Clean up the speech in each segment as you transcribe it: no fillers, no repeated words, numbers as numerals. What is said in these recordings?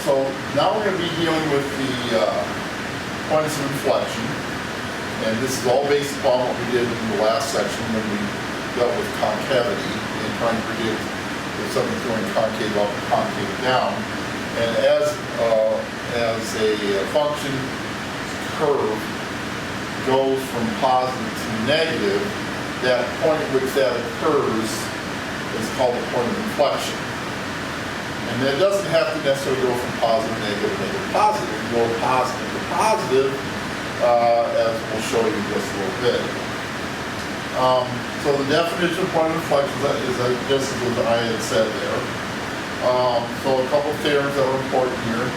so now we're going to be dealing with the points of inflection. And this is all based upon what we did in the last section when we dealt with concavity and trying to predict if something's going concave up or concave down. And as a function curve goes from positive to negative, that point at which that occurs is called the point of inflection. And it doesn't have to necessarily go from positive to negative, negative to positive. It can go positive to positive, as we'll show you in just a little bit. So the definition of point of inflection is just as I had said there. So a couple of theorems that are important here.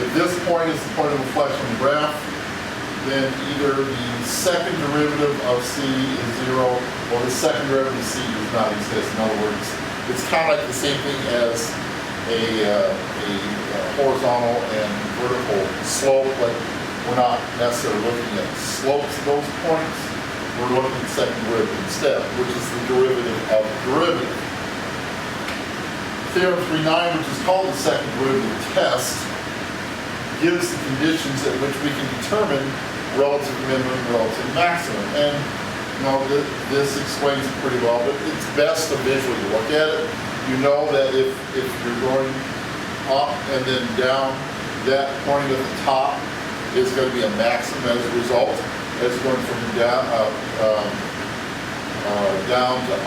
If this point is the point of inflection in the graph, then either the second derivative of c is 0 or the second derivative of c does not exist. In other words, it's kind of like the same thing as a horizontal and vertical slope, but we're not necessarily looking at slopes of those points. We're looking at the second derivative instead, which is the derivative of the derivative. Theorem 3.9, which is called the second derivative test, gives the conditions at which we can determine relative minimum and relative maximum. And you know, this explains it pretty well, but it's best to visually look at it. You know that if you're going up and then down, that point at the top is going to be a maximum as a result. As going from down to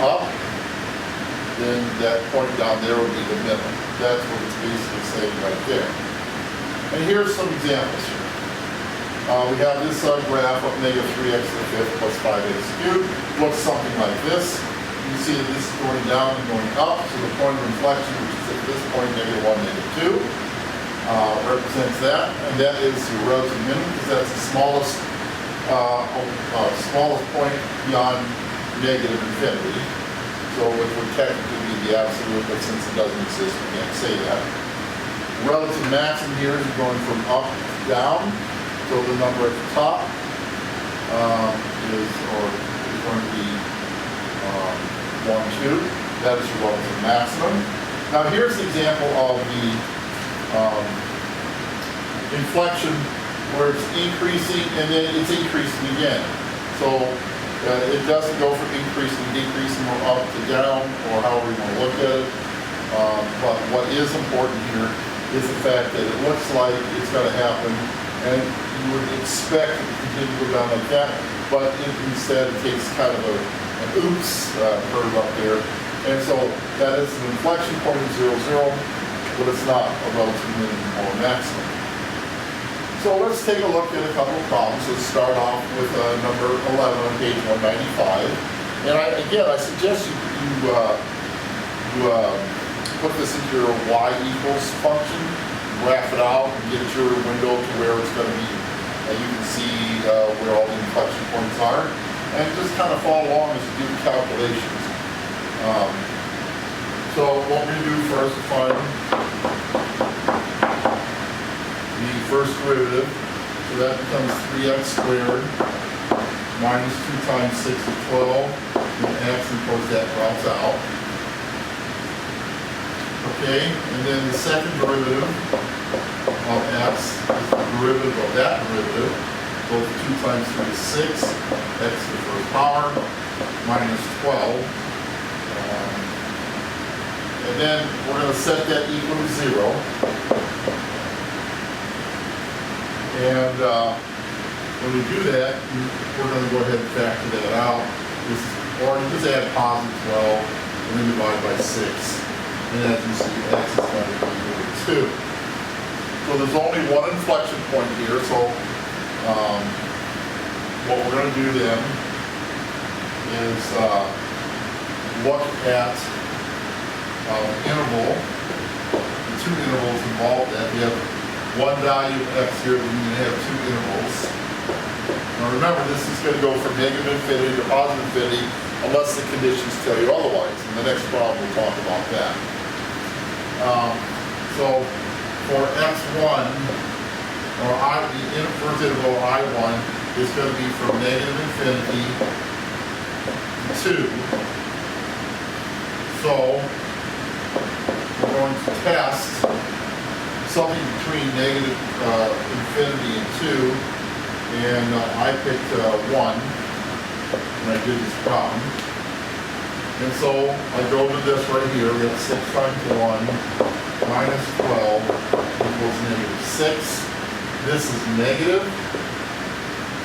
up, then that point down there will be the minimum. That's what it's basically saying right there. And here's some examples here. We have this graph of negative 3x to the fifth plus 5x cubed. Looks something like this. You see that this is going down and going up, so the point of inflection, which is at this point, negative 1, negative 2, represents that. And that is your relative minimum, because that's the smallest point beyond negative infinity. So it would technically be the absolute, but since it doesn't exist, we can't say that. Relative maximum here is going from up to down. So the number at the top is going to be 1, 2. That is your relative maximum. Now here's an example of the inflection where it's increasing and then it's increasing again. So it doesn't go from increasing to decreasing or up to down or however you want to look at it. But what is important here is the fact that it looks like it's going to happen and you would expect it to continue to go down like that, but instead it takes kind of an oops curve up there. And so that is an inflection point of 0, 0, but it's not a relative minimum or maximum. So let's take a look at a couple of problems. Let's start off with number 11 on page 195. And I suggest you put this into your y equals function, graph it out, and get your window to where it's going to be. You can see where all the inflection points are. And just kind of follow along as you do the calculations. So what we're going to do first is find the first derivative. So that becomes 3x squared minus 2 times 6 is 12. And x, and of course that rounds out. Okay, and then the second derivative of x is the derivative of that derivative. So 2 times 3 is 6, x to the first power, minus 12. And then we're going to set that equal to 0. And when we do that, we're going to go ahead and factor that out. Or you just add positive 12 and then divide by 6. And as you see, x is going to be equal to 2. So there's only one inflection point here. So what we're going to do then is look at interval, the two intervals involved. That we have one value of x here, then we have two intervals. Now remember, this is going to go from negative infinity to positive infinity unless the conditions tell you otherwise. In the next problem, we'll talk about that. So for x1, or the first interval I1 is going to be from negative infinity to 2. So we're going to test something between negative infinity and 2, and I picked 1 when I did this problem. And so I go to this right here. We have 6 times 1 minus 12 equals negative 6. This is negative,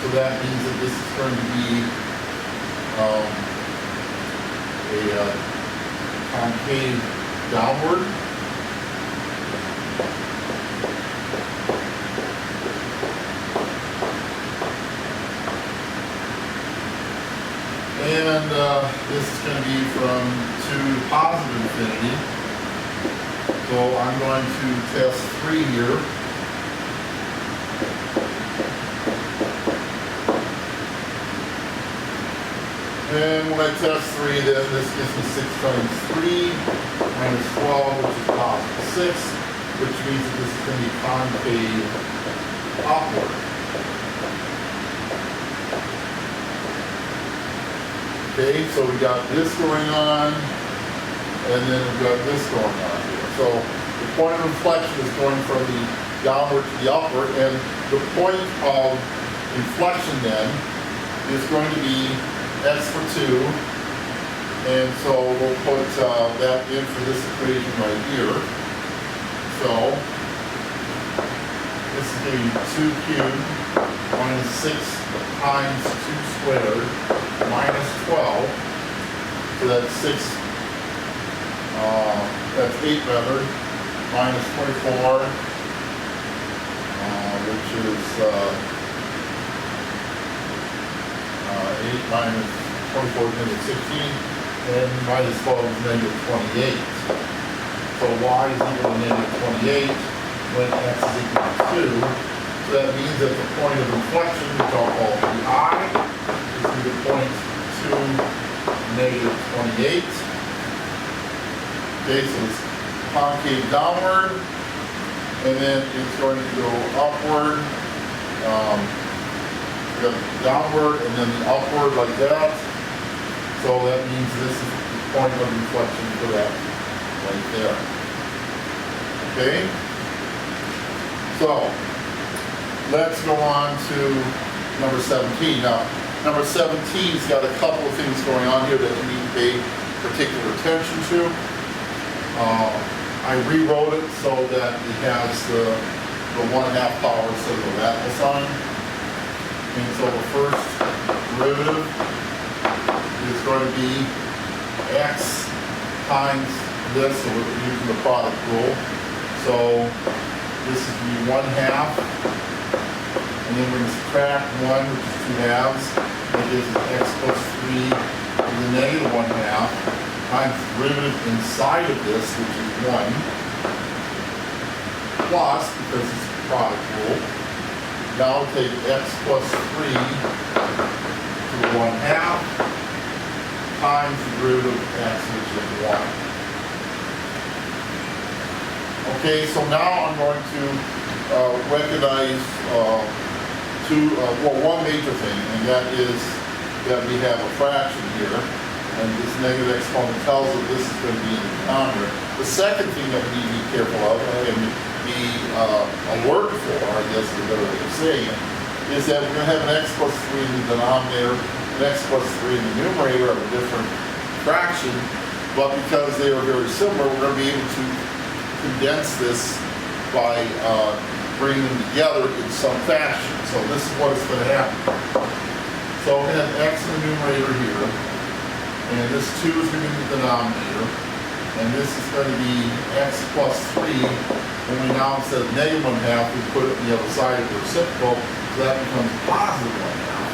so that means that this is going to be a concave downward. And this is going to be from 2 to positive infinity. So I'm going to test 3 here. And when I test 3, then this gives me 6 times 3 minus 12, which is positive 6, which means that this is going to be concave upward. Okay, so we got this going on, and then we've got this going on here. So the point of inflection is going from the downward to the upward, and the point of inflection then is going to be x for 2, and so we'll put that in for this equation right here. So this is going to be 2 cubed minus 6 times 2 squared minus 12. So that's 6, that's 8 rather, minus 24, which is 8 minus 24 is negative 16, and minus 12 is negative 28. So y is equal to negative 28 when x is equal to 2. So that means that the point of inflection, which I'll call I, is either point 2, negative 28. Okay, so it's concave downward, and then it's going to go upward. We got downward and then the upward like that. So that means this is the point of inflection for that right there. Okay? So let's go on to number 17. Now, number 17's got a couple of things going on here that you need to pay particular attention to. I rewrote it so that it has the 1/2 power instead of the radical sign. And so the first derivative is going to be x times this, so we're using the product rule. So this is going to be 1/2, and then we're going to subtract 1, which is 2 halves. That gives us x plus 3 to the negative 1/2 times the derivative inside of this, which is 1, plus, because it's the product rule. Now we'll take x plus 3 to the 1/2 times the derivative of x, which is 1. Okay, so now I'm going to recognize one major thing, and that is that we have a fraction here, and this negative exponent tells us this is going to be in the denominator. The second thing that we need to be careful of, and be alert for, I guess is a better way of saying it, is that we're going to have an x plus 3 in the denominator, an x plus 3 in the numerator of a different fraction, but because they are very similar, we're going to be able to condense this by bringing them together in some fashion. So this is what is going to happen. So we have x in the numerator here, and this 2 is going to be in the denominator, and this is going to be x plus 3. When we now, instead of negative 1/2, we put it on the other side of the reciprocal, so that becomes positive 1/2.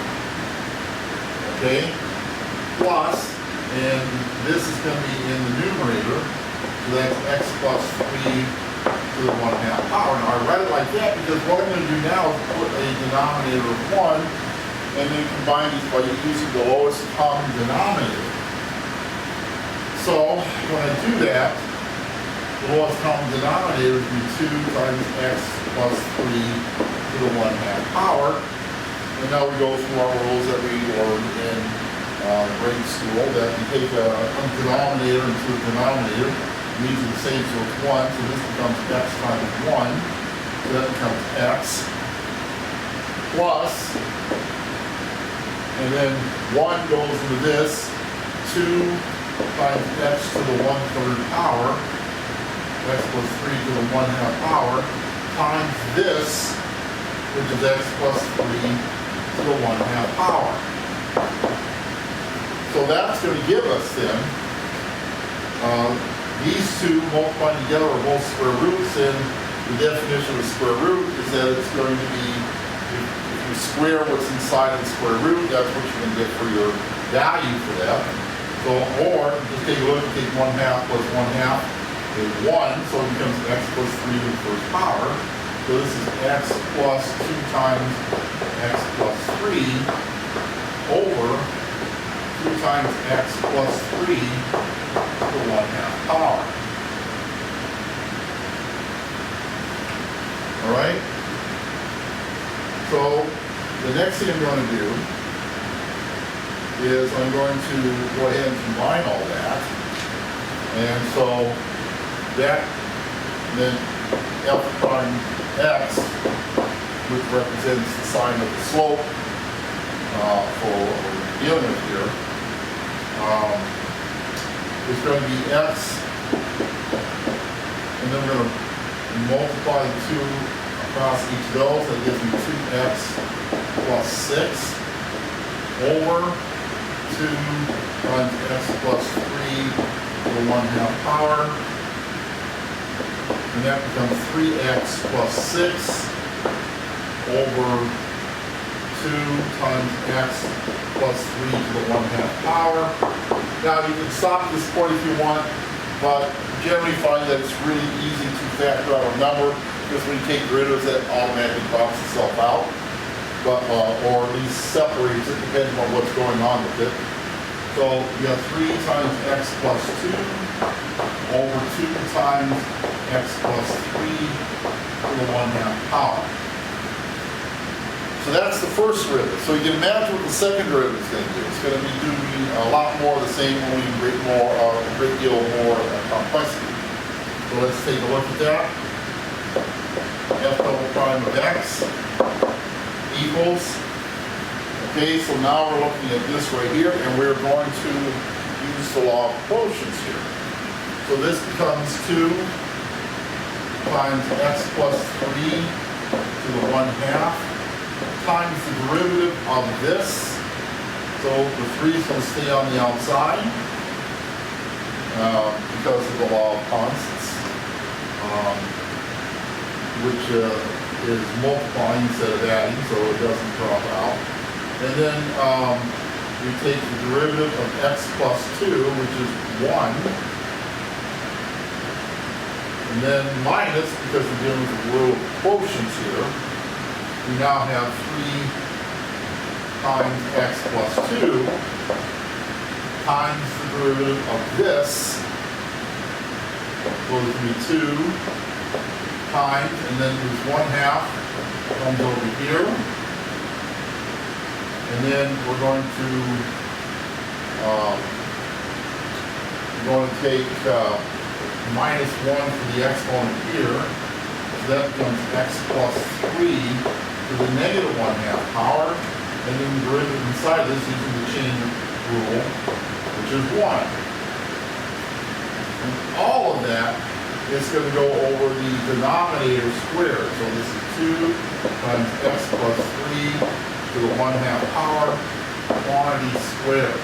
Okay? Plus, and this is going to be in the numerator, so that's x plus 3 to the 1/2 power. Now I read it like that because what I'm going to do now is put a denominator of 1 and then combine these by using the lowest common denominator. So when I do that, the lowest common denominator would be 2 times x plus 3 to the 1/2 power. And now we go through our rules that we learned in grade school, that you take a denominator into a denominator, These are the same, so it's 1, so this becomes x times 1. So that becomes x plus, and then 1 goes into this, 2 times x to the 1/3 power, x plus 3 to the 1/2 power, times this, which is x plus 3 to the 1/2 power. So that's going to give us then, these two multiplied together are both square roots, and the definition of a square root is that it's going to be, if you square what's inside of the square root, that's what you're going to get for your value for that. So, or, just take a look, take 1/2 plus 1/2 is 1, so it becomes x plus 3 to the first power. So this is x plus 2 times x plus 3 over 2 times x plus 3 to the 1/2 power. All right? So the next thing I'm going to do is I'm going to go ahead and combine all that. And so that, then f prime x, which represents the sign of the slope for what we're dealing with here, is going to be x, and then we're going to multiply the 2 across each of those. That gives me 2x plus 6 over 2 times x plus 3 to the 1/2 power. And that becomes 3x plus 6 over 2 times x plus 3 to the 1/2 power. Now you can stop at this point if you want, but generally find that it's really easy to factor out a number, because when you take derivatives, that automatically drops itself out, but or at least separates it depending on what's going on with it. So you have 3 times x plus 2 over 2 times x plus 3 to the 1/2 power. So that's the first derivative. So you can imagine what the second derivative is going to do. It's going to be doing a lot more of the same, only a great deal more complexity. So let's take a look at that. F double prime of x equals, okay, so now we're looking at this right here, and we're going to use the law of quotients here. So this becomes 2 times x plus 3 to the 1/2 times the derivative of this. So the 3 is going to stay on the outside because of the law of constants, which is multiplying instead of adding, so it doesn't drop out. And then we take the derivative of x plus 2, which is 1, and then minus, because we're dealing with the rule of quotients here, we now have 3 times x plus 2 times the derivative of this, so it's going to be 2 times, and then this 1/2 comes over here, and then we're going to take minus 1 for the exponent here, so that becomes x plus 3 to the negative 1/2 power, and then the derivative inside this using the chain rule, which is 1. And all of that is going to go over the denominator squared. So this is 2 times x plus 3 to the 1/2 power quantity squared.